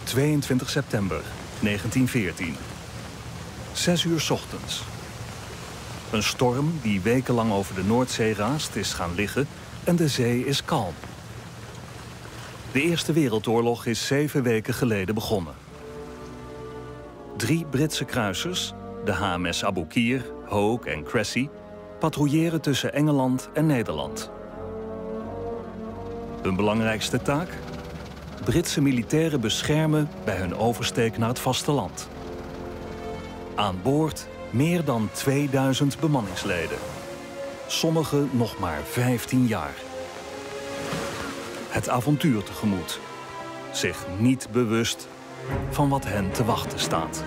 22 september 1914. 6 uur 's ochtends. Een storm die wekenlang over de Noordzee raast is gaan liggen en de zee is kalm. De Eerste Wereldoorlog is 7 weken geleden begonnen. 3 Britse kruisers, de HMS Aboukir, Hogue en Cressy, patrouilleren tussen Engeland en Nederland. Hun belangrijkste taak? Britse militairen beschermen bij hun oversteek naar het vasteland. Aan boord meer dan 2000 bemanningsleden. Sommigen nog maar 15 jaar. Het avontuur tegemoet. Zich niet bewust van wat hen te wachten staat.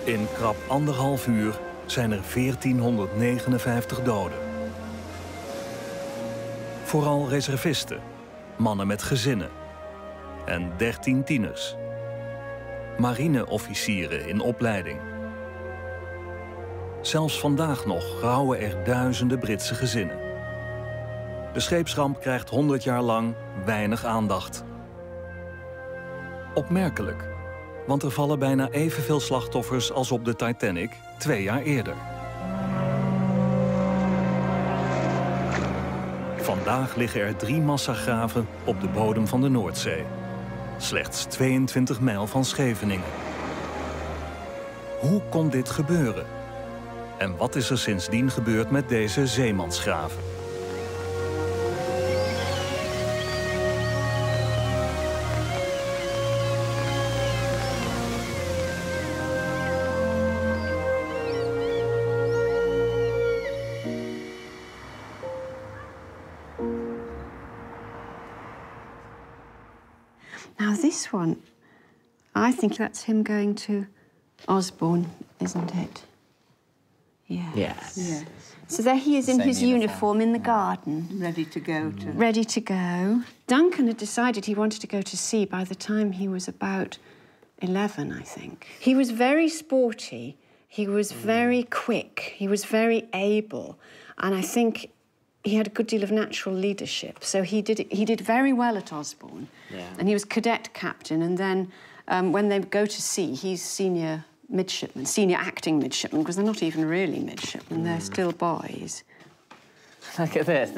In krap 1,5 uur zijn er 1459 doden. Vooral reservisten, mannen met gezinnen en 13 tieners. Marineofficieren in opleiding. Zelfs vandaag nog rouwen er duizenden Britse gezinnen. De scheepsramp krijgt 100 jaar lang weinig aandacht. Opmerkelijk. Want er vallen bijna evenveel slachtoffers als op de Titanic 2 jaar eerder. Vandaag liggen er 3 massagraven op de bodem van de Noordzee. Slechts 22 mijl van Scheveningen. Hoe kon dit gebeuren? En wat is er sindsdien gebeurd met deze zeemansgraven? Now this one, I think that's him going to Osborne, isn't it? Yes. Yes. So there he is in his uniform in the garden. Ready to go to... Ready to go. Duncan had decided he wanted to go to sea by the time he was about 11, I think. He was very sporty. He was very quick. He was very able. And I think he had a good deal of natural leadership. So he did very well at Osborne. Yeah. And he was cadet captain. And then when they go to sea, he's senior midshipman, senior acting midshipman, because they're not even really midshipmen, they're still boys. Look at this.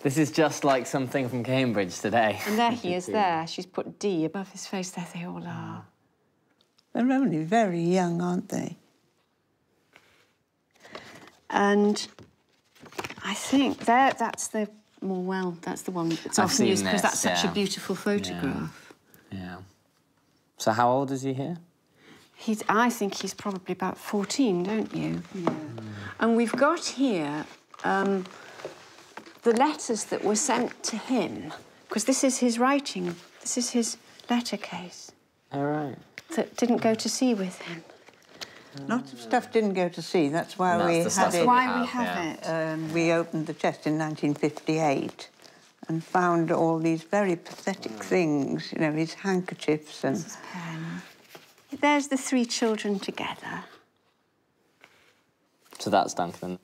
This is just like something from Cambridge today. And there he is there. She's put D above his face. There they all are. They're only very young, aren't they? And I think that's the more well, that's the one that's often used because that's such a beautiful photograph. Yeah. So how old is he here? I think he's probably about 14, don't you? Yeah. And we've got here the letters that were sent to him, because this is his writing, this is his letter case. All right. That didn't go to sea with him. Lots of stuff didn't go to sea. That's why we had it. That's why we have it. We opened the chest in 1958 and found all these very pathetic things, you know, his handkerchiefs and... His pen. There's the three children together. So that's Duncan,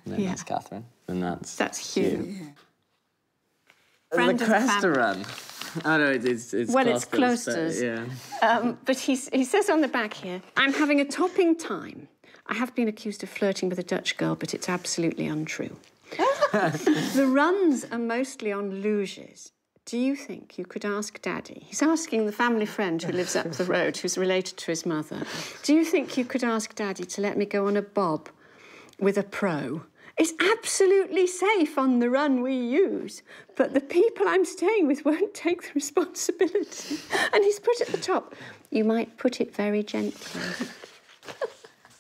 and then Yeah. that's Catherine, and That's Hugh. Yeah. Friend the of the Cresta family. run. Oh, no, it's Well, it's Closter's, Closter's. yeah. But he says on the back here, I'm having a topping time. I have been accused of flirting with a Dutch girl, but it's absolutely untrue. The runs are mostly on luges. Do you think you could ask Daddy? He's asking the family friend who lives up the road, who's related to his mother. Do you think you could ask Daddy to let me go on a bob with a pro? It's absolutely safe on the run we use, but the people I'm staying with won't take the responsibility. And he's put at the top, you might put it very gently.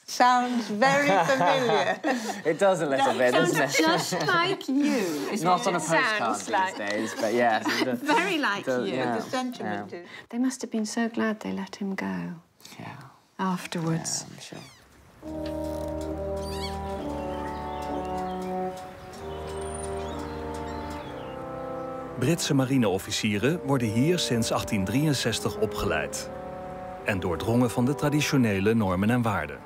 Sounds very familiar. It does a little bit, doesn't it? Just like you. Is Not what on a it postcard sounds these like. days, but yes. Very like you. Yeah. The sentiment is... They must have been so glad they let him go Yeah, afterwards. I'm sure. Britse marineofficieren worden hier sinds 1863 opgeleid en doordrongen van de traditionele normen en waarden.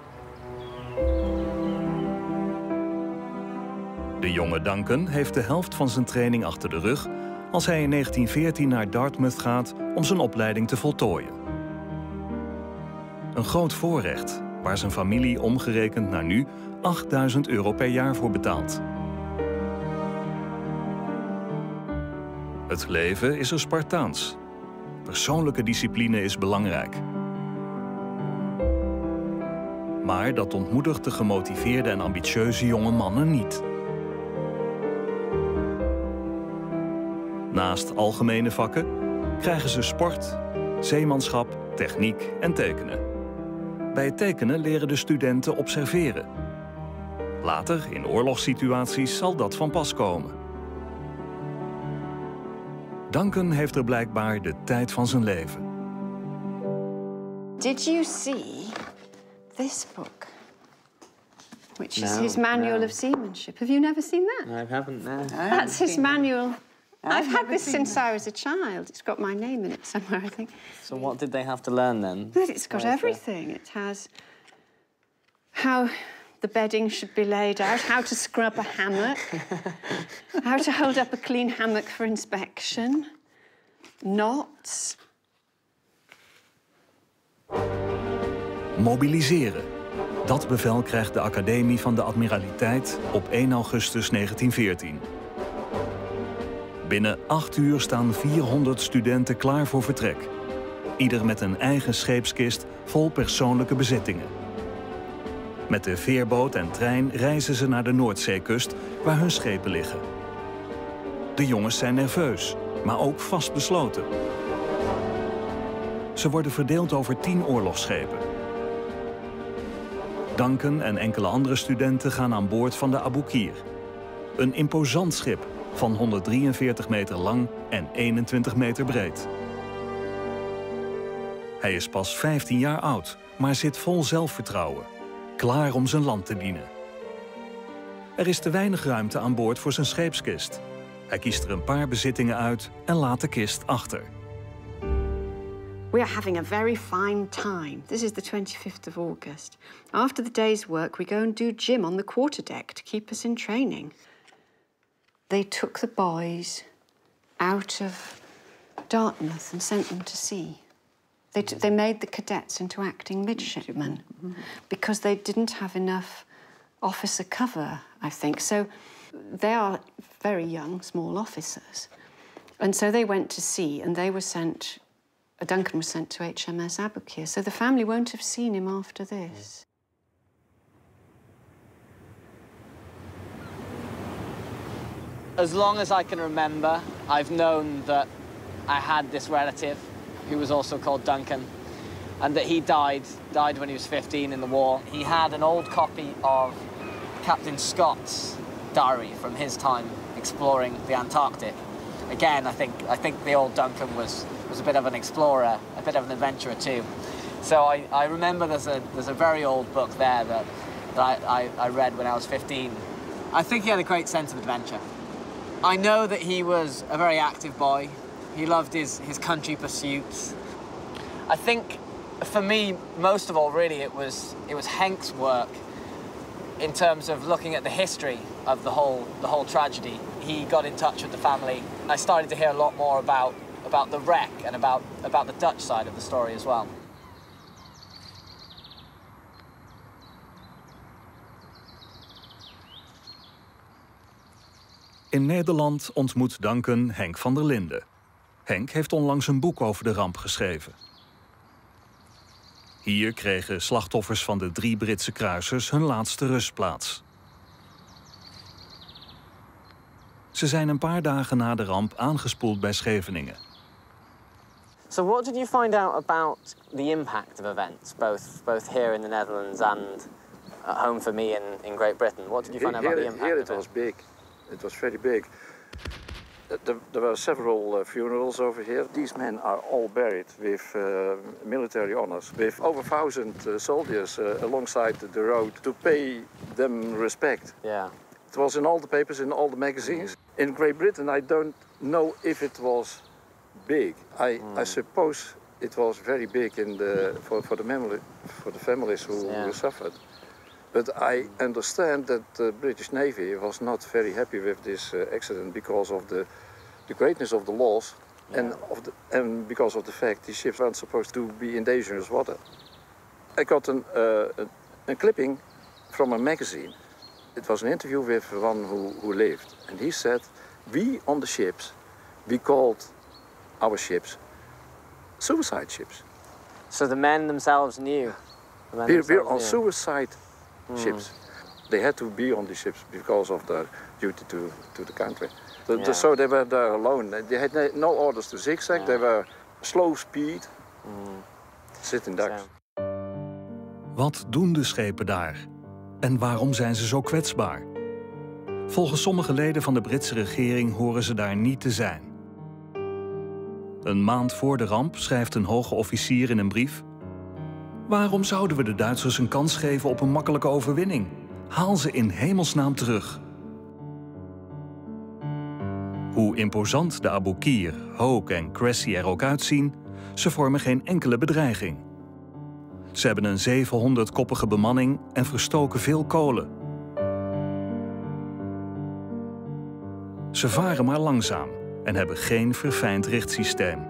De jonge Duncan heeft de helft van zijn training achter de rug als hij in 1914 naar Dartmouth gaat om zijn opleiding te voltooien. Een groot voorrecht waar zijn familie omgerekend naar nu €8.000 per jaar voor betaalt. Het leven is er Spartaans. Persoonlijke discipline is belangrijk. Maar dat ontmoedigt de gemotiveerde en ambitieuze jonge mannen niet. Naast algemene vakken krijgen ze sport, zeemanschap, techniek en tekenen. Bij het tekenen leren de studenten observeren. Later, in oorlogssituaties, zal dat van pas komen. Duncan heeft er blijkbaar de tijd van zijn leven. Did you see this book? Which is No, his manual no. of seamanship. Have you never seen that? I haven't, no. That's his manual. I've had never this seen since I was a child. It's got my name in it somewhere, I think. So what did they have to learn then? But it's got everything. It has how the bedding should be laid out, how to scrub a hammock, how to hold up a clean hammock for inspection, knots. Mobiliseren. Dat bevel krijgt de Academie van de Admiraliteit op 1 augustus 1914. Binnen 8 uur staan 400 studenten klaar voor vertrek. Ieder met een eigen scheepskist vol persoonlijke bezittingen. Met de veerboot en trein reizen ze naar de Noordzeekust, waar hun schepen liggen. De jongens zijn nerveus, maar ook vastbesloten. Ze worden verdeeld over 10 oorlogsschepen. Duncan en enkele andere studenten gaan aan boord van de Aboukir. Een imposant schip van 143 meter lang en 21 meter breed. Hij is pas 15 jaar oud, maar zit vol zelfvertrouwen. Klaar om zijn land te dienen. Er is te weinig ruimte aan boord voor zijn scheepskist. Hij kiest er een paar bezittingen uit en laat de kist achter. We are having a very fine time. This is the 25th of August. After the day's work, we go and do gym on the quarterdeck to keep us in training. They took the boys out of Dartmouth and sent them to sea. They made the cadets into acting midshipmen because they didn't have enough officer cover, I think. So they are very young, small officers. And so they went to sea and they were sent... Duncan was sent to HMS Aboukir, so the family won't have seen him after this. As long as I can remember, I've known that I had this relative who was also called Duncan, and that he died when he was 15 in the war. He had an old copy of Captain Scott's diary from his time exploring the Antarctic. Again, I think the old Duncan was a bit of an explorer, a bit of an adventurer too. So I remember there's a very old book there that I read when I was 15. I think he had a great sense of adventure. I know that he was a very active boy. He loved his country pursuits. I think for me, most of all, really, it was Henk's work in terms of looking at the history of the whole tragedy. He got in touch with the family. I started to hear a lot more about the wreck and about the Dutch side of the story as well. In Nederland ontmoet Duncan Henk van der Linden. Henk heeft onlangs een boek over de ramp geschreven. Hier kregen slachtoffers van de 3 Britse kruisers hun laatste rustplaats. Ze zijn een paar dagen na de ramp aangespoeld bij Scheveningen. So what did you find out about the impact of events, both here in the Netherlands and at home for me in Great Britain? What did you find out about the impact? Here it was big. It was very big. There were several funerals over here. These men are all buried with military honors, with over 1,000 soldiers alongside the road to pay them respect. Yeah. It was in all the papers, in all the magazines. In Great Britain, I don't know if it was big. I suppose it was very big for the families who suffered. But I understand that the British Navy was not very happy with this accident because of the greatness of the loss and because of the fact these ships weren't supposed to be in dangerous water. I got a clipping from a magazine. It was an interview with one who lived, and he said, "We on the ships, we called our ships suicide ships." So the men themselves knew. We're on suicide ships. They had to be on the ships because of their duty to the country. So they were there alone. They had no orders to zigzag. Yeah. They were slow speed, sitting ducks. Wat doen de schepen daar? En waarom zijn ze zo kwetsbaar? Volgens sommige leden van de Britse regering horen ze daar niet te zijn. Een maand voor de ramp schrijft een hoge officier in een brief: waarom zouden we de Duitsers een kans geven op een makkelijke overwinning? Haal ze in hemelsnaam terug. Hoe imposant de Aboukir, Hoke en Cressy er ook uitzien, ze vormen geen enkele bedreiging. Ze hebben een 700-koppige bemanning en verstoken veel kolen. Ze varen maar langzaam en hebben geen verfijnd richtsysteem.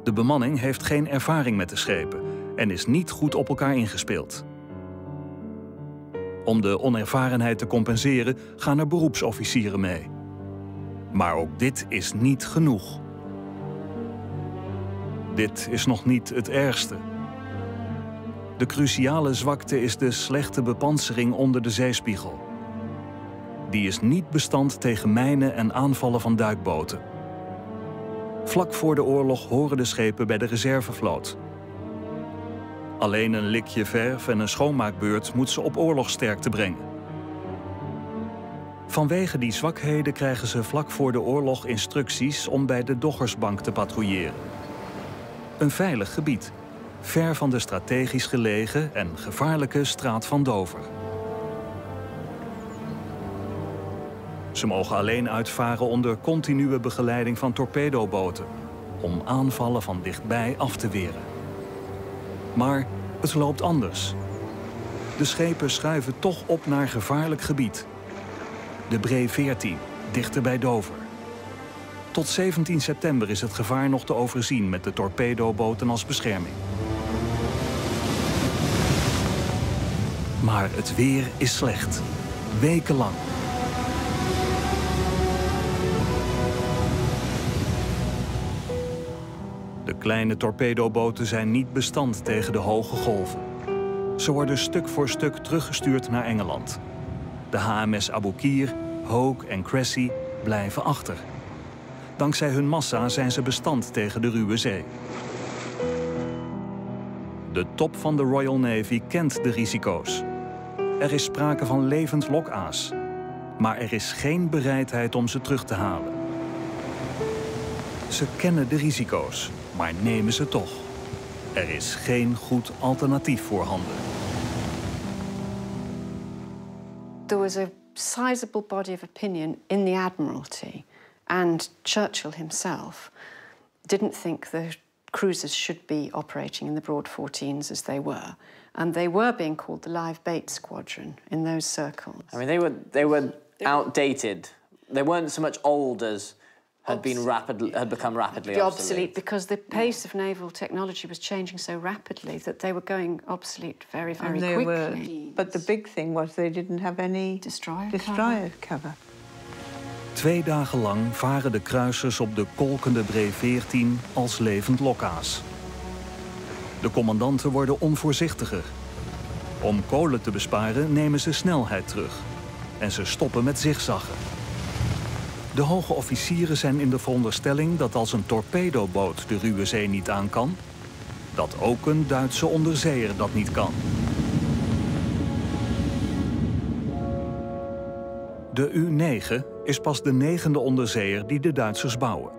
De bemanning heeft geen ervaring met de schepen en is niet goed op elkaar ingespeeld. Om de onervarenheid te compenseren gaan er beroepsofficieren mee. Maar ook dit is niet genoeg. Dit is nog niet het ergste. De cruciale zwakte is de slechte bepansering onder de zeespiegel. Die is niet bestand tegen mijnen en aanvallen van duikboten. Vlak voor de oorlog horen de schepen bij de reservevloot. Alleen een likje verf en een schoonmaakbeurt moet ze op oorlogssterkte brengen. Vanwege die zwakheden krijgen ze vlak voor de oorlog instructies om bij de Doggersbank te patrouilleren. Een veilig gebied, ver van de strategisch gelegen en gevaarlijke Straat van Dover. Ze mogen alleen uitvaren onder continue begeleiding van torpedoboten, om aanvallen van dichtbij af te weren. Maar het loopt anders. De schepen schuiven toch op naar gevaarlijk gebied. De Bree 14, dichter bij Dover. Tot 17 september is het gevaar nog te overzien met de torpedoboten als bescherming. Maar het weer is slecht. Wekenlang. De kleine torpedoboten zijn niet bestand tegen de hoge golven. Ze worden stuk voor stuk teruggestuurd naar Engeland. De HMS Aboukir, Hoke en Cressy blijven achter. Dankzij hun massa zijn ze bestand tegen de ruwe zee. De top van de Royal Navy kent de risico's. Er is sprake van levend lokaas. Maar er is geen bereidheid om ze terug te halen. Ze kennen de risico's, maar nemen ze toch. Er is geen goed alternatief voorhanden. There was a sizable body of opinion in the Admiralty, and Churchill himself didn't think the cruisers should be operating in the broad 14s as they were. And they were being called the live bait squadron in those circles. I mean, they were outdated. They weren't so much old as had become rapidly obsolete. Because the pace of naval technology was changing so rapidly that they were going obsolete very, very quickly. But the big thing was they didn't have any destroyer cover. 2 dagen lang varen de kruisers op de kolkende Bree 14 als levend lokaas. De commandanten worden onvoorzichtiger. Om kolen te besparen nemen ze snelheid terug. En ze stoppen met zigzaggen. De hoge officieren zijn in de veronderstelling dat als een torpedoboot de ruwe zee niet aan kan, dat ook een Duitse onderzeeër dat niet kan. De U-9 is pas de 9e onderzeeër die de Duitsers bouwen.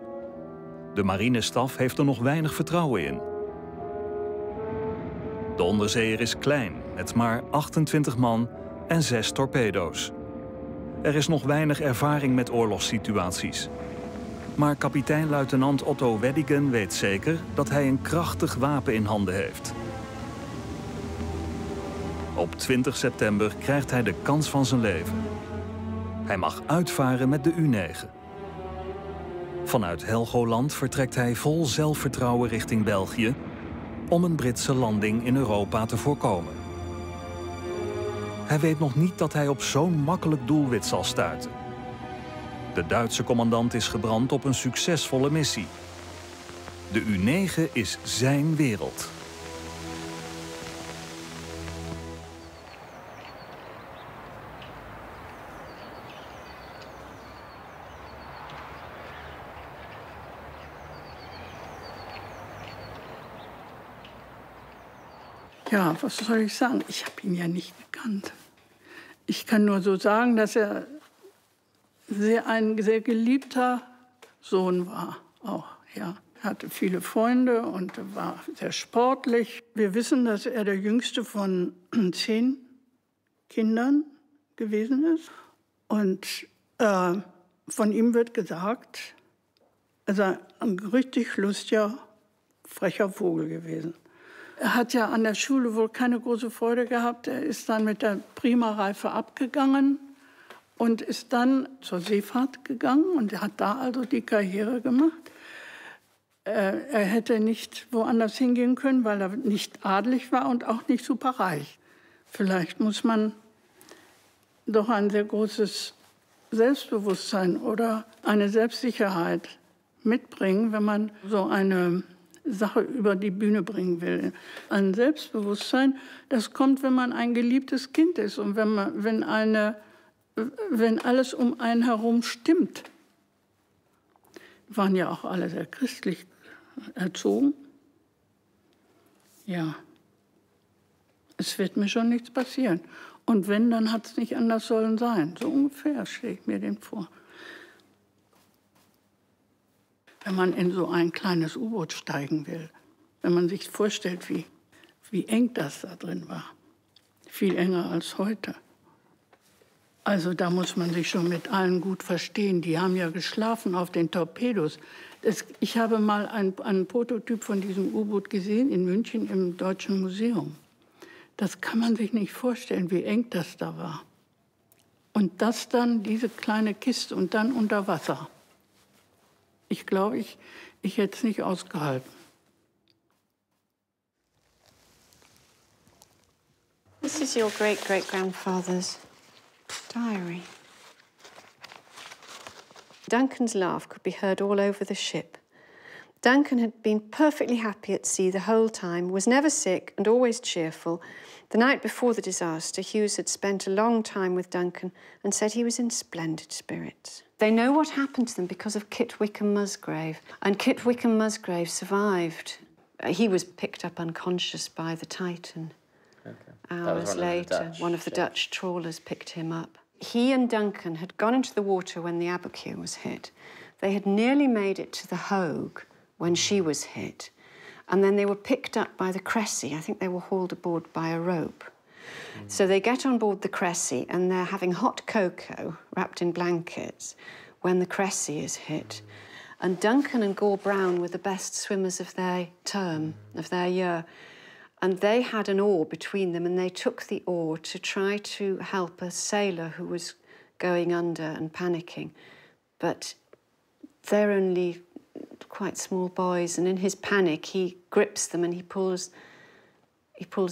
De marinestaf heeft er nog weinig vertrouwen in. De onderzeeër is klein, met maar 28 man en 6 torpedo's. Er is nog weinig ervaring met oorlogssituaties. Maar kapitein-luitenant Otto Weddigen weet zeker dat hij een krachtig wapen in handen heeft. Op 20 september krijgt hij de kans van zijn leven. Hij mag uitvaren met de U-9. Vanuit Helgoland vertrekt hij vol zelfvertrouwen richting België om een Britse landing in Europa te voorkomen. Hij weet nog niet dat hij op zo'n makkelijk doelwit zal stuiten. De Duitse commandant is gebrand op een succesvolle missie. De U-9 is zijn wereld. Ja, was soll ich sagen? Ich habe ihn ja nicht gekannt. Ich kann nur so sagen, dass er ein sehr geliebter Sohn war. Auch, ja. Er hatte viele Freunde und war sehr sportlich. Wir wissen, dass er der jüngste von 10 Kindern gewesen ist. Und von ihm wird gesagt, er sei ein richtig lustiger, frecher Vogel gewesen. Er hat ja an der Schule wohl keine große Freude gehabt. Er ist dann mit der Primareife abgegangen und ist dann zur Seefahrt gegangen und er hat da also die Karriere gemacht. Er hätte nicht woanders hingehen können, weil er nicht adelig war und auch nicht superreich. Vielleicht muss man doch ein sehr großes Selbstbewusstsein oder eine Selbstsicherheit mitbringen, wenn man so eine Sache über die Bühne bringen will. Ein Selbstbewusstsein, das kommt, wenn man ein geliebtes Kind ist und wenn alles um einen herum stimmt. Wir waren ja auch alle sehr christlich erzogen. Ja, es wird mir schon nichts passieren. Und wenn, dann hat es nicht anders sollen sein. So ungefähr stelle ich mir den vor. Wenn man in so ein kleines U-Boot steigen will, wenn man sich vorstellt, wie eng das da drin war, viel enger als heute. Also da muss man sich schon mit allen gut verstehen. Die haben ja geschlafen auf den Torpedos. Ich habe mal einen Prototyp von diesem U-Boot gesehen in München im Deutschen Museum. Das kann man sich nicht vorstellen, wie eng das da war. Und das dann, diese kleine Kiste und dann unter Wasser. Ich glaube, ich hätte es nicht ausgehalten. This is your great-great-grandfather's diary. Duncan's laugh could be heard all over the ship. Duncan had been perfectly happy at sea the whole time, was never sick and always cheerful. The night before the disaster, Hughes had spent a long time with Duncan and said he was in splendid spirits. They know what happened to them because of Kit Wickham Musgrave, and Kit Wickham Musgrave survived. He was picked up unconscious by the Titan. Hours later, one of the Dutch trawlers picked him up. He and Duncan had gone into the water when the Aboukir was hit. They had nearly made it to the Hogue when she was hit. And then they were picked up by the Cressy. I think they were hauled aboard by a rope. So they get on board the Cressy and they're having hot cocoa wrapped in blankets when the Cressy is hit. And Duncan and Gore Brown were the best swimmers of their term, of their year. And they had an oar between them and they took the oar to try to help a sailor who was going under and panicking. But they're only quite small boys, and in his panic he grips them and he pulls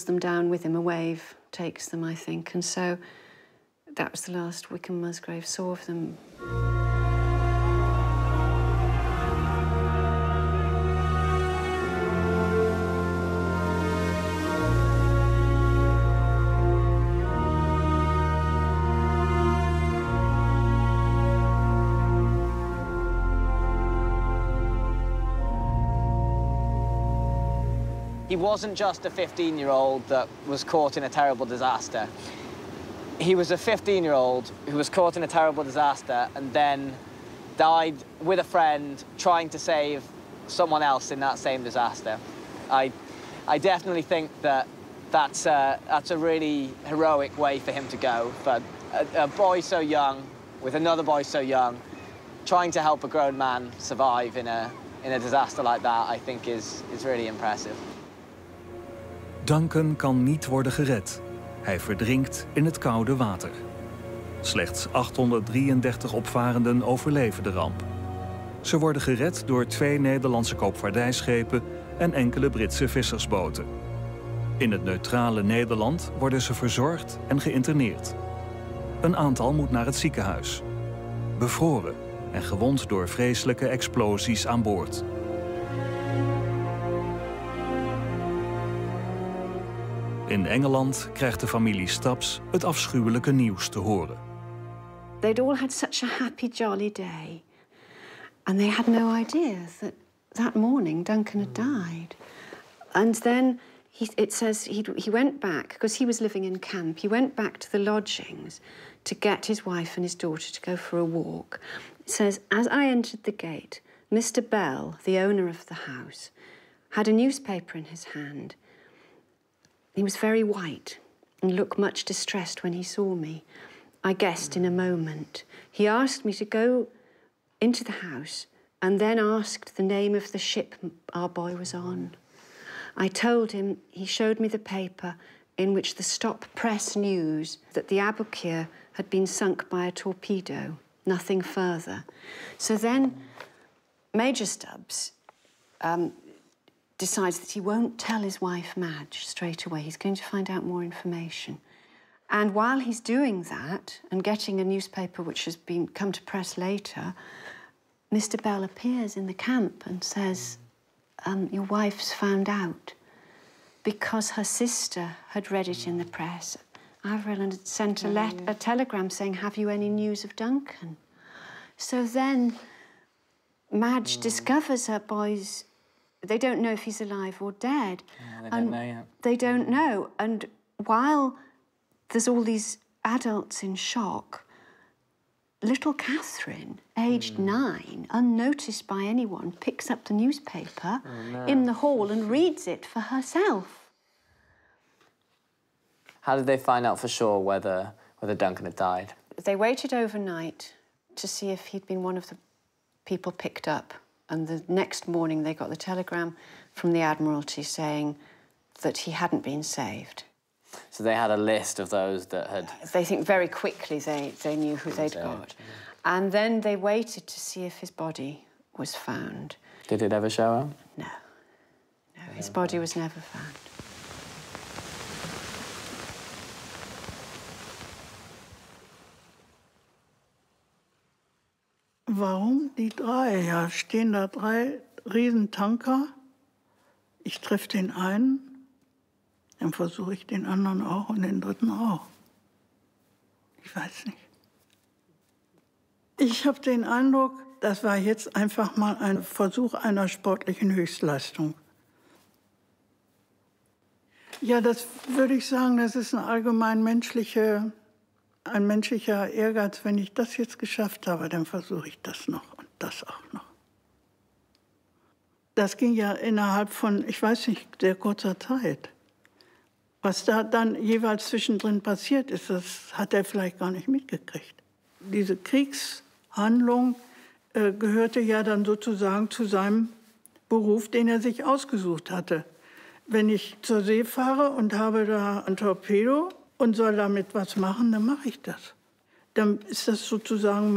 them down with him. A wave takes them, I think. And so that was the last Wickham Musgrave saw of them. He wasn't just a 15-year-old that was caught in a terrible disaster. He was a 15-year-old who was caught in a terrible disaster and then died with a friend trying to save someone else in that same disaster. I definitely think that that's a really heroic way for him to go. But a boy so young, with another boy so young, trying to help a grown man survive in a disaster like that, I think is really impressive. Duncan kan niet worden gered. Hij verdrinkt in het koude water. Slechts 833 opvarenden overleven de ramp. Ze worden gered door 2 Nederlandse koopvaardijschepen en enkele Britse vissersboten. In het neutrale Nederland worden ze verzorgd en geïnterneerd. Een aantal moet naar het ziekenhuis. Bevroren en gewond door vreselijke explosies aan boord. In Engeland krijgt de familie Stubbs het afschuwelijke nieuws te horen. They'd all had such a happy, jolly day. And they had no idea that morning Duncan had died. And then it says he went back, because he was living in camp, he went back to the lodgings to get his wife and his daughter to go for a walk. It says, as I entered the gate, Mr. Bell, the owner of the house, had a newspaper in his hand. He was very white and looked much distressed when he saw me. I guessed in a moment. He asked me to go into the house and then asked the name of the ship our boy was on. I told him. He showed me the paper in which the stop press news that the Aboukir had been sunk by a torpedo, nothing further. So then Major Stubbs decides that he won't tell his wife, Madge, straight away. He's going to find out more information. And while he's doing that and getting a newspaper which has come to press later, Mr. Bell appears in the camp and says, your wife's found out, because her sister had read it in the press. Avril had sent a telegram saying, have you any news of Duncan? So then Madge discovers her boy's... They don't know if he's alive or dead. Yeah, they don't know yet. They don't know. And while there's all these adults in shock, little Catherine, aged 9, unnoticed by anyone, picks up the newspaper in the hall and reads it for herself. How did they find out for sure whether Duncan had died? They waited overnight to see if he'd been one of the people picked up. And the next morning they got the telegram from the Admiralty saying that he hadn't been saved. So they had a list of those that had... They think very quickly they knew who they'd got. And then they waited to see if his body was found. Did it ever show up? No. No, his body was never found. Warum die 3? Ja, stehen da 3 Riesentanker. Ich treffe den einen, dann versuche ich den anderen auch und den dritten auch. Ich weiß nicht. Ich habe den Eindruck, das war jetzt einfach mal ein Versuch einer sportlichen Höchstleistung. Ja, das würde ich sagen, das ist eine allgemein menschliche ein menschlicher Ehrgeiz, wenn ich das jetzt geschafft habe, dann versuche ich das noch und das auch noch. Das ging ja innerhalb von, ich weiß nicht, sehr kurzer Zeit. Was da dann jeweils zwischendrin passiert ist, das hat er vielleicht gar nicht mitgekriegt. Diese Kriegshandlung gehörte ja dann sozusagen zu seinem Beruf, den er sich ausgesucht hatte. Wenn ich zur See fahre und habe da ein Torpedo und soll damit was machen, dann mache ich das. Dann ist das sozusagen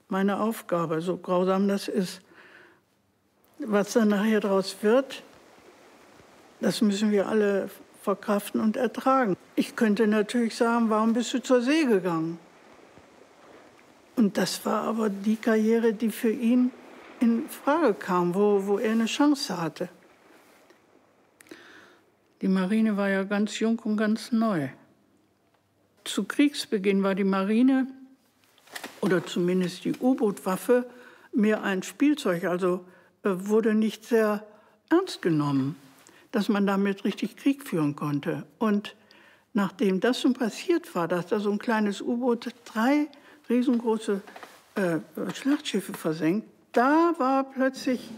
meine Aufgabe, so grausam das ist. Was dann nachher daraus wird, das müssen wir alle verkraften und ertragen. Ich könnte natürlich sagen, warum bist du zur See gegangen? Und das war aber die Karriere, die für ihn in Frage kam, wo er eine Chance hatte. Die Marine war ja ganz jung und ganz neu. Zu Kriegsbeginn war die Marine, oder zumindest die U-Boot-Waffe, mehr ein Spielzeug, also wurde nicht sehr ernst genommen, dass man damit richtig Krieg führen konnte. Und nachdem das schon passiert war, dass da so ein kleines U-Boot 3 riesengroße Schlachtschiffe versenkt, da war plötzlich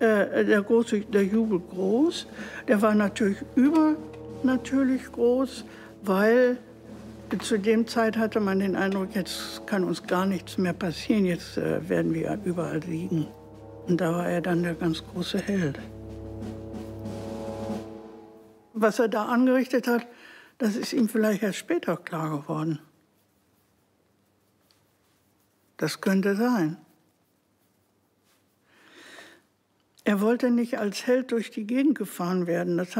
der Jubel groß. Der war natürlich übernatürlich groß, weil zu dem Zeit hatte man den Eindruck, jetzt kann uns gar nichts mehr passieren, jetzt werden wir überall siegen. Und da war er dann der ganz große Held. Was er da angerichtet hat, das ist ihm vielleicht erst später klar geworden. Das könnte sein. Er wollte nicht als Held durch die Gegend gefahren werden. Das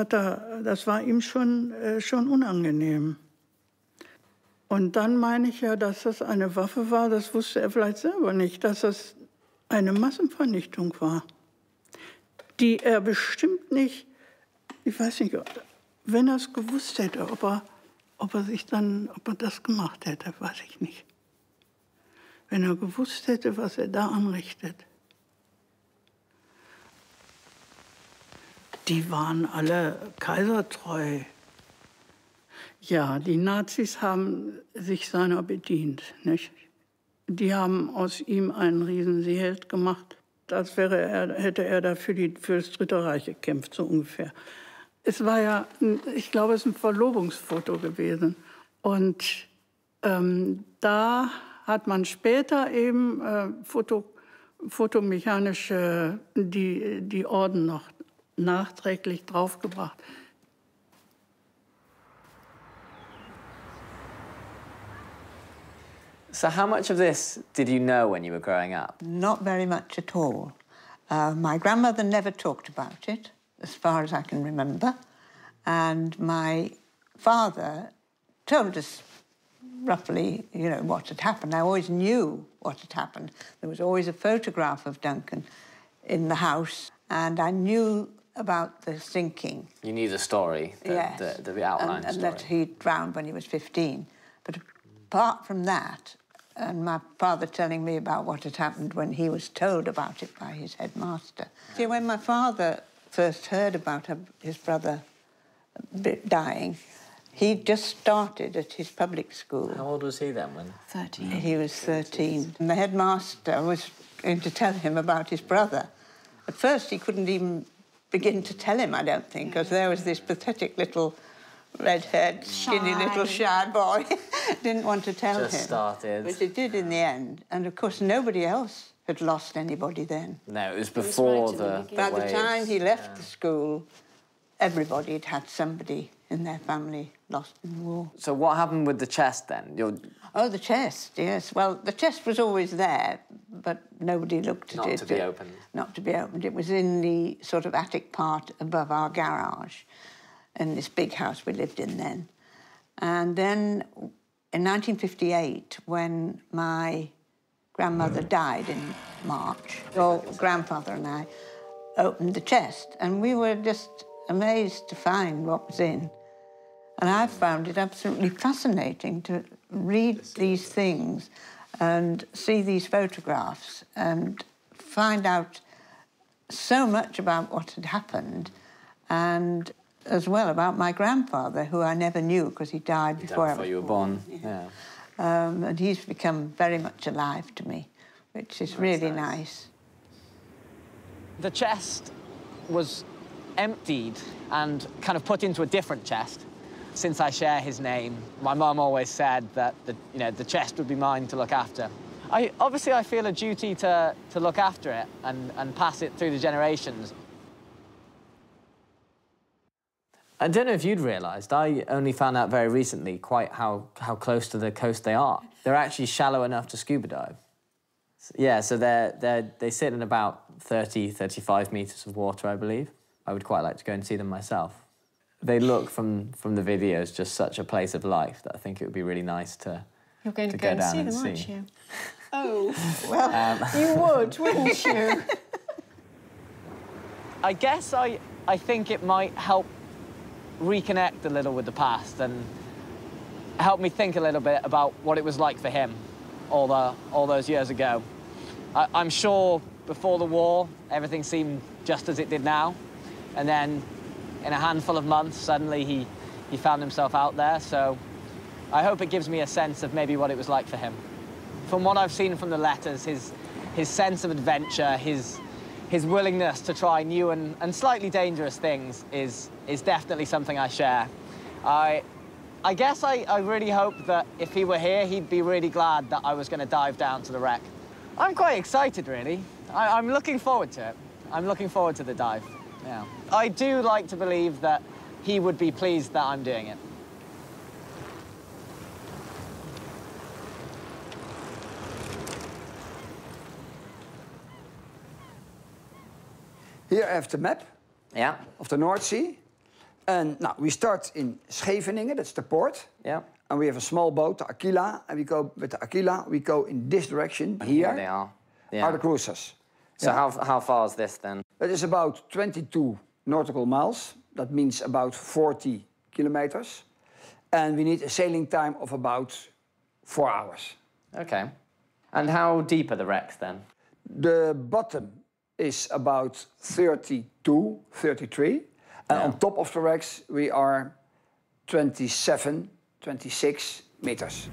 war ihm schon unangenehm. Und dann meine ich ja, dass das eine Waffe war, das wusste er vielleicht selber nicht, dass das eine Massenvernichtung war, die er bestimmt nicht, ich weiß nicht, wenn er es gewusst hätte, ob er das gemacht hätte, weiß ich nicht. Wenn er gewusst hätte, was er da anrichtet. Die waren alle kaisertreu. Ja, die Nazis haben sich seiner bedient, nicht? Die haben aus ihm einen Riesenseeheld gemacht, als hätte er da für das Dritte Reich gekämpft, so ungefähr. Es war ja, ich glaube, es ist ein Verlobungsfoto gewesen. Und da hat man später eben fotomechanisch die Orden noch nachträglich draufgebracht. So how much of this did you know when you were growing up? Not very much at all. My grandmother never talked about it, as far as I can remember. And my father told us roughly, what had happened. I always knew what had happened. There was always a photograph of Duncan in the house, and I knew about the sinking. You knew the story, yes. the outline and story. that he drowned when he was 15. But apart from that, and my father telling me about what had happened when he was told about it by his headmaster. See, when my father first heard about his brother dying, he just started at his public school. How old was he then? 13. He was 13. And the headmaster was going to tell him about his brother. At first, he couldn't even begin to tell him, I don't think, because there was this pathetic little red-haired, skinny little shy boy. Didn't want to tell him. Just started. But it did in the end. And, of course, nobody else had lost anybody then. No, it was before the By the waves. time he left the school, everybody had had somebody in their family lost in the war. So what happened with the chest then? Oh, the chest, yes. Well, the chest was always there, but nobody looked at it. Not to be opened. Not to be opened. It was in the sort of attic part above our garage, in this big house we lived in then. And then in 1958, when my grandmother died in March, your grandfather and I opened the chest, and we were just amazed to find what was in. And I found it absolutely fascinating to read these things and see these photographs and find out so much about what had happened, and as well about my grandfather, who I never knew because he died before you were born. Yeah. And he's become very much alive to me, which is really nice. The chest was emptied and kind of put into a different chest. Since I share his name, my mum always said that the chest would be mine to look after. Obviously, I feel a duty to look after it and pass it through the generations. I don't know if you'd realised, I only found out very recently quite how close to the coast they are. They're actually shallow enough to scuba dive. Yeah, so they sit in about 30, 35 metres of water, I believe. I would quite like to go and see them myself. They look from the videos just such a place of life that I think it would be really nice to You're going to go and see them, aren't you? Oh, well, you would, wouldn't you? I guess I think it might help reconnect a little with the past and help me think a little bit about what it was like for him all those years ago. I'm sure before the war, everything seemed just as it did now. And then in a handful of months, suddenly he found himself out there. So I hope it gives me a sense of maybe what it was like for him. From what I've seen from the letters, his sense of adventure, his willingness to try new and slightly dangerous things is definitely something I share. I guess I really hope that if he were here, he'd be really glad that I was going to dive down to the wreck. I'm quite excited, really. I'm looking forward to it. I'm looking forward to the dive, yeah. I do like to believe that he would be pleased that I'm doing it. Here I have the map, Yeah. of the North Sea. And now we start in Scheveningse, that's the port. Yeah. And we have a small boat, the Aquila, and we go with the Aquila, we go in this direction. Here they are. Yeah. are the cruisers. So how far is this then? That is about 22 nautical miles. That means about 40 kilometers. And we need a sailing time of about 4 hours. Okay. And how deep are the wrecks then? The bottom is about 32, 33. And on top of the wrecks, we are 27, 26 meters.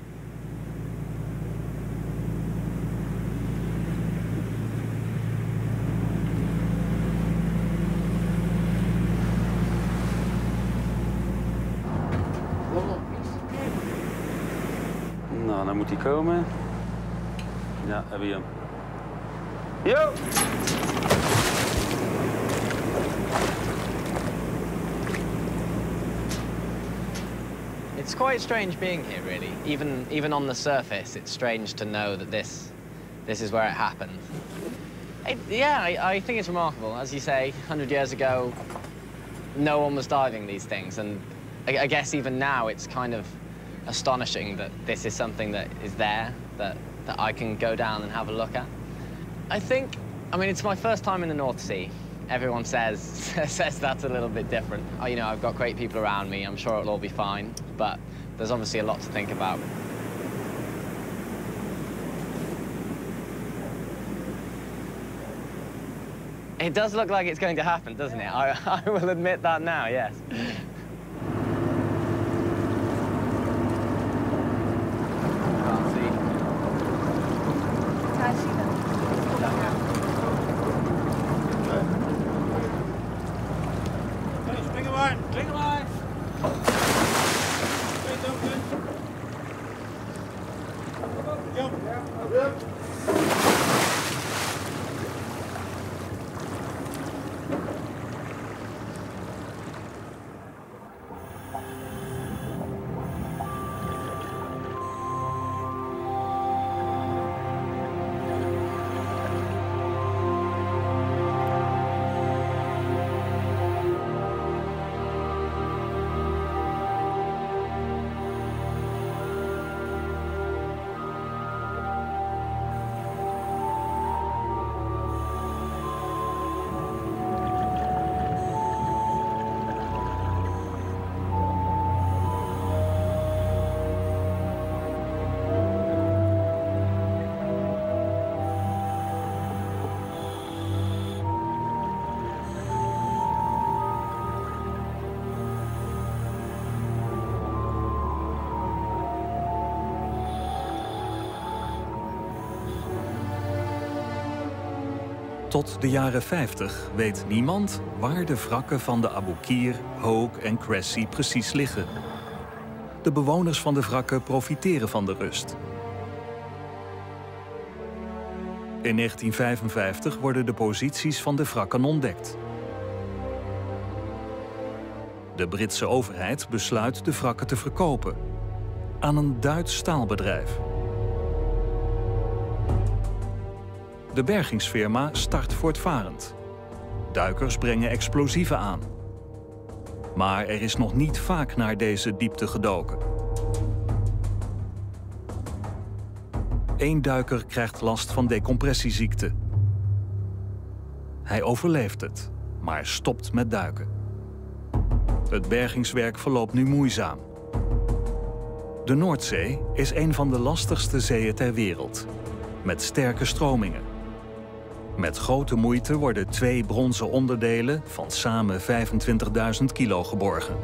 Nou, dan moet hij komen. Ja, hebben we hem. Yo! It's quite strange being here, really. Even on the surface, it's strange to know that this is where it happened. I think it's remarkable. As you say, 100 years ago, no one was diving these things, and I guess even now it's kind of astonishing that this is something that is there, that I can go down and have a look at. I mean, it's my first time in the North Sea. Everyone says that's a little bit different. I've got great people around me. I'm sure it'll all be fine, but there's obviously a lot to think about. It does look like it's going to happen, doesn't it? I will admit that now, yes. Can't see. Can't see them. Spring line! Tot de jaren 50 weet niemand waar de wrakken van de Aboukir, Hogue en Cressy precies liggen. De bewoners van de wrakken profiteren van de rust. In 1955 worden de posities van de wrakken ontdekt. De Britse overheid besluit de wrakken te verkopen aan een Duits staalbedrijf. De bergingsfirma start voortvarend. Duikers brengen explosieven aan. Maar er is nog niet vaak naar deze diepte gedoken. Eén duiker krijgt last van decompressieziekte. Hij overleeft het, maar stopt met duiken. Het bergingswerk verloopt nu moeizaam. De Noordzee is een van de lastigste zeeën ter wereld, met sterke stromingen. Met grote moeite worden 2 bronzen onderdelen van samen 25.000 kilo geborgen.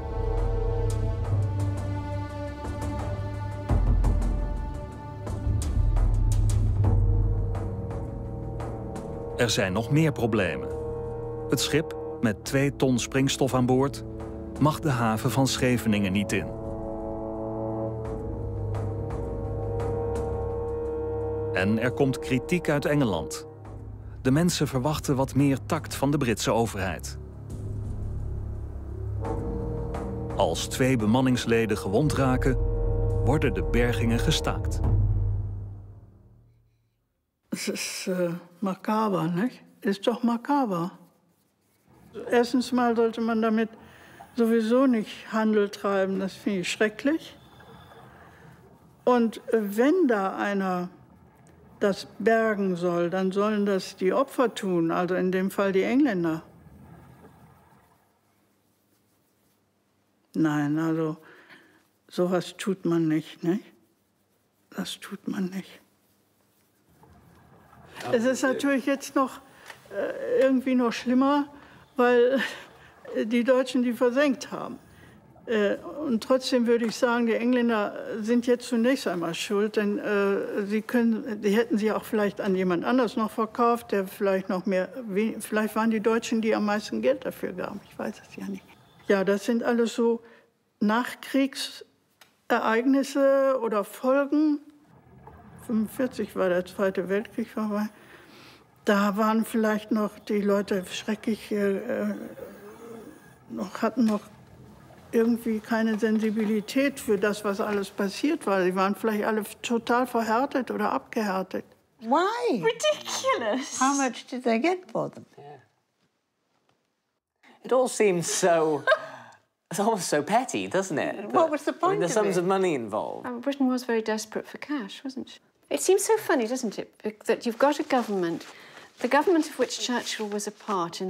Er zijn nog meer problemen. Het schip, met 2 ton springstof aan boord, mag de haven van Scheveningen niet in. En er komt kritiek uit Engeland. De mensen verwachten wat meer tact van de Britse overheid. Als 2 bemanningsleden gewond raken, worden de bergingen gestaakt. Es ist makaber, nicht? Ist doch makaber. Erstens mal sollte man damit sowieso nicht Handel treiben, das finde ich schrecklich. Und wenn da einer das bergen soll, dann sollen das die Opfer tun, also in dem Fall die Engländer. Nein, also sowas tut man nicht, nicht? Das tut man nicht. Es ist natürlich jetzt noch irgendwie noch schlimmer, weil die Deutschen die versenkt haben. Und trotzdem würde ich sagen, die Engländer sind jetzt zunächst einmal schuld, denn die hätten sie auch vielleicht an jemand anders noch verkauft, der vielleicht noch mehr, vielleicht waren die Deutschen, die am meisten Geld dafür gaben. Ich weiß es ja nicht. Ja, das sind alles so Nachkriegsereignisse oder Folgen. 1945 war der Zweite Weltkrieg vorbei. Da waren vielleicht noch die Leute schrecklich, hatten noch irgendwie keine Sensibilität für das, was alles passiert war. Sie waren vielleicht alle total verhärtet oder abgehärtet. Why? Ridiculous. How much did they get for them? Yeah. It all seems so... It's almost so petty, doesn't it? What was the point the of sums it? of money involved. Britain was very desperate for cash, wasn't she? It seems so funny, doesn't it, that you've got a government, the government of which Churchill was a part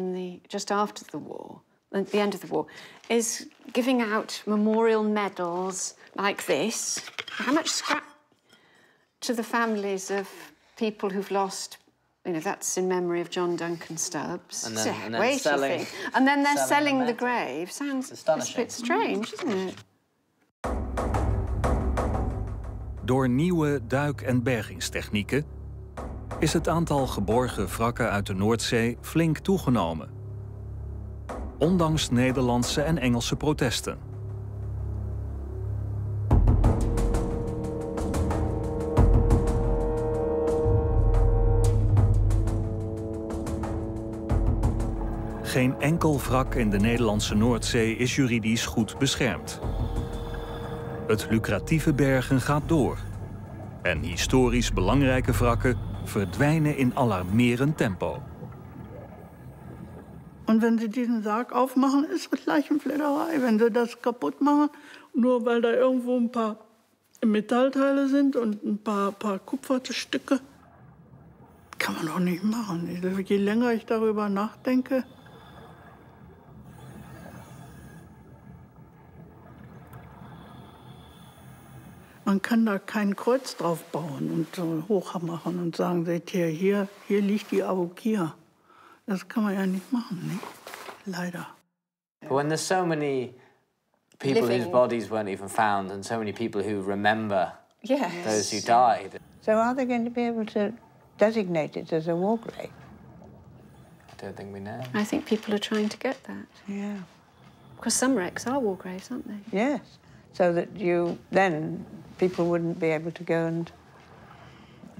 just after the war, at the end of the war, is giving out memorial medals like this. How much scrap to the families of people who've lost, that's in memory of John Duncan Stubbs. And then they're selling the grave. Sounds a bit strange, isn't it? Door nieuwe duik- en bergingstechnieken is het aantal geborgen wrakken uit de Noordzee flink toegenomen. Ondanks Nederlandse en Engelse protesten. Geen enkel wrak in de Nederlandse Noordzee is juridisch goed beschermd. Het lucratieve bergen gaat door. En historisch belangrijke wrakken verdwijnen in alarmerend tempo. Und wenn Sie diesen Sarg aufmachen, ist es gleich eine Flederei. Wenn Sie das kaputt machen, nur weil da irgendwo ein paar Metallteile sind und ein paar Kupferstücke, kann man doch nicht machen. Je länger ich darüber nachdenke, man kann da kein Kreuz drauf bauen und so hoch machen und sagen, seht ihr, hier liegt die Aboukir. Das kann man ja nicht machen, nicht? Leider. But when there's so many people whose bodies weren't even found and so many people who remember those who died. So are they going to be able to designate it as a war grave? don't think we know. I think people are trying to get that. Yeah. Because some wrecks are war graves, aren't they? Yes. So that then people wouldn't be able to go and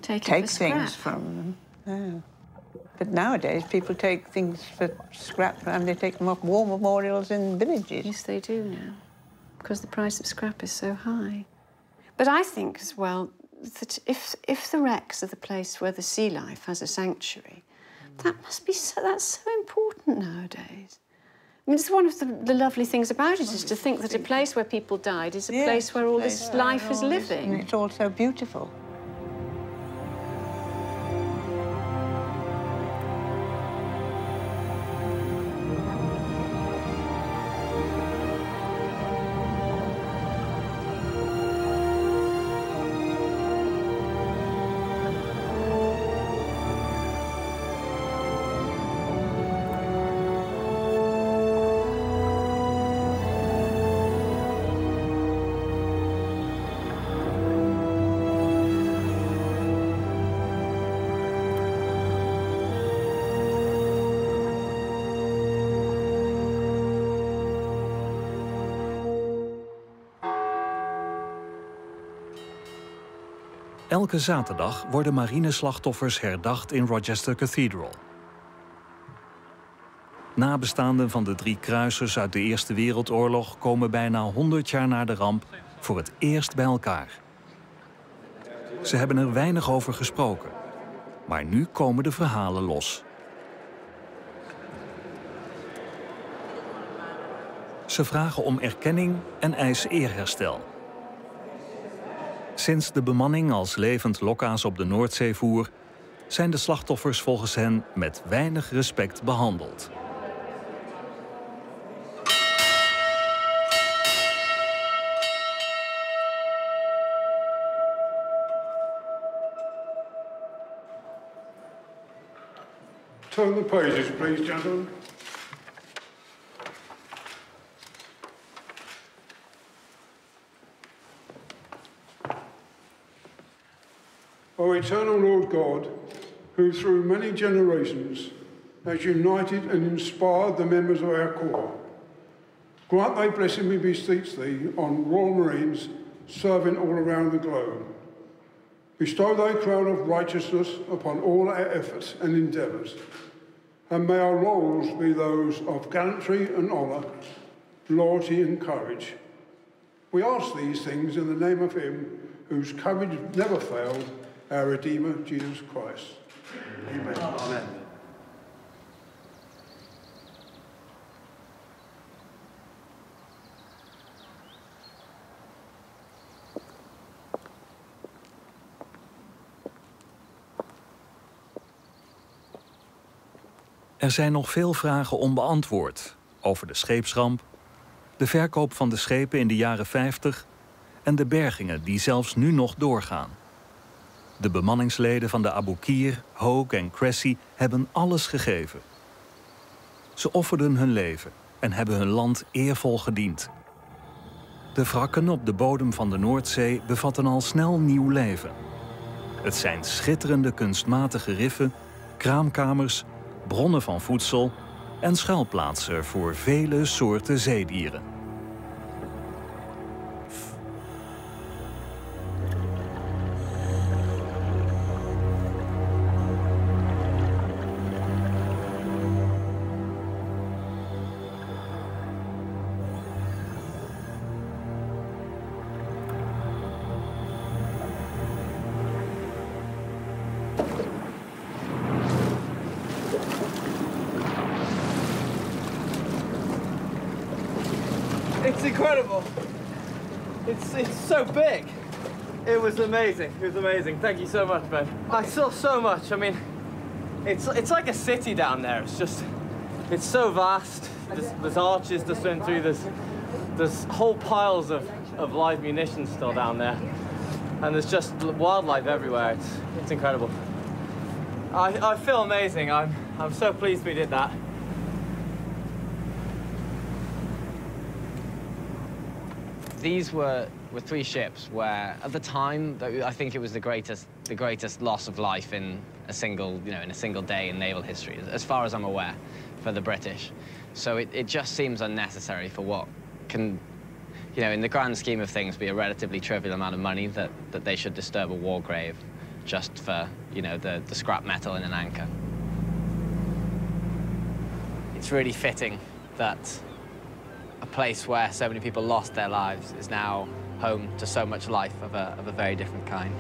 take things from them. Yeah. But nowadays, people take things for scrap and they take them off war memorials in villages. Yes, they do now, because the price of scrap is so high. But I think as well that if the wrecks are the place where the sea life has a sanctuary, that's so important nowadays. I mean, it's one of the lovely things about it is to think that a place where people died is a place where all this life is living. And it's all so beautiful. Elke zaterdag worden marineslachtoffers herdacht in Rochester Cathedral. Nabestaanden van de 3 kruisers uit de Eerste Wereldoorlog komen bijna 100 jaar na de ramp voor het eerst bij elkaar. Ze hebben er weinig over gesproken, maar nu komen de verhalen los. Ze vragen om erkenning en eisen eerherstel. Sinds de bemanning als levend lokaas op de Noordzee voer, zijn de slachtoffers volgens hen met weinig respect behandeld. Turn the pages, please, gentlemen. O eternal Lord God, who through many generations has united and inspired the members of our corps, grant thy blessing, we beseech thee, on Royal Marines serving all around the globe. Bestow thy crown of righteousness upon all our efforts and endeavours, and may our laurels be those of gallantry and honour, loyalty and courage. We ask these things in the name of him whose courage never failed, our Redeemer, Jesus Christ. Amen. Amen. Er zijn nog veel vragen onbeantwoord over de scheepsramp, de verkoop van de schepen in de jaren 50 en de bergingen die zelfs nu nog doorgaan. De bemanningsleden van de Aboukir, Hogue en Cressy hebben alles gegeven. Ze offerden hun leven en hebben hun land eervol gediend. De wrakken op de bodem van de Noordzee bevatten al snel nieuw leven. Het zijn schitterende kunstmatige riffen, kraamkamers, bronnen van voedsel en schuilplaatsen voor vele soorten zeedieren. It's incredible. It's so big. It was amazing. It was amazing. Thank you so much, Ben. I saw so much. I mean, it's like a city down there. It's so vast. There's arches to swim through. There's whole piles of live munitions still down there, and there's just wildlife everywhere. It's incredible. I feel amazing. I'm so pleased we did that. These were 3 ships where, at the time, I think it was the greatest loss of life a single, in a single day in naval history, as far as I'm aware, for the British. So it just seems unnecessary for what can, in the grand scheme of things, be a relatively trivial amount of money that they should disturb a war grave just for, the scrap metal in an anchor. It's really fitting that a place where so many people lost their lives is now home to so much life of a very different kind.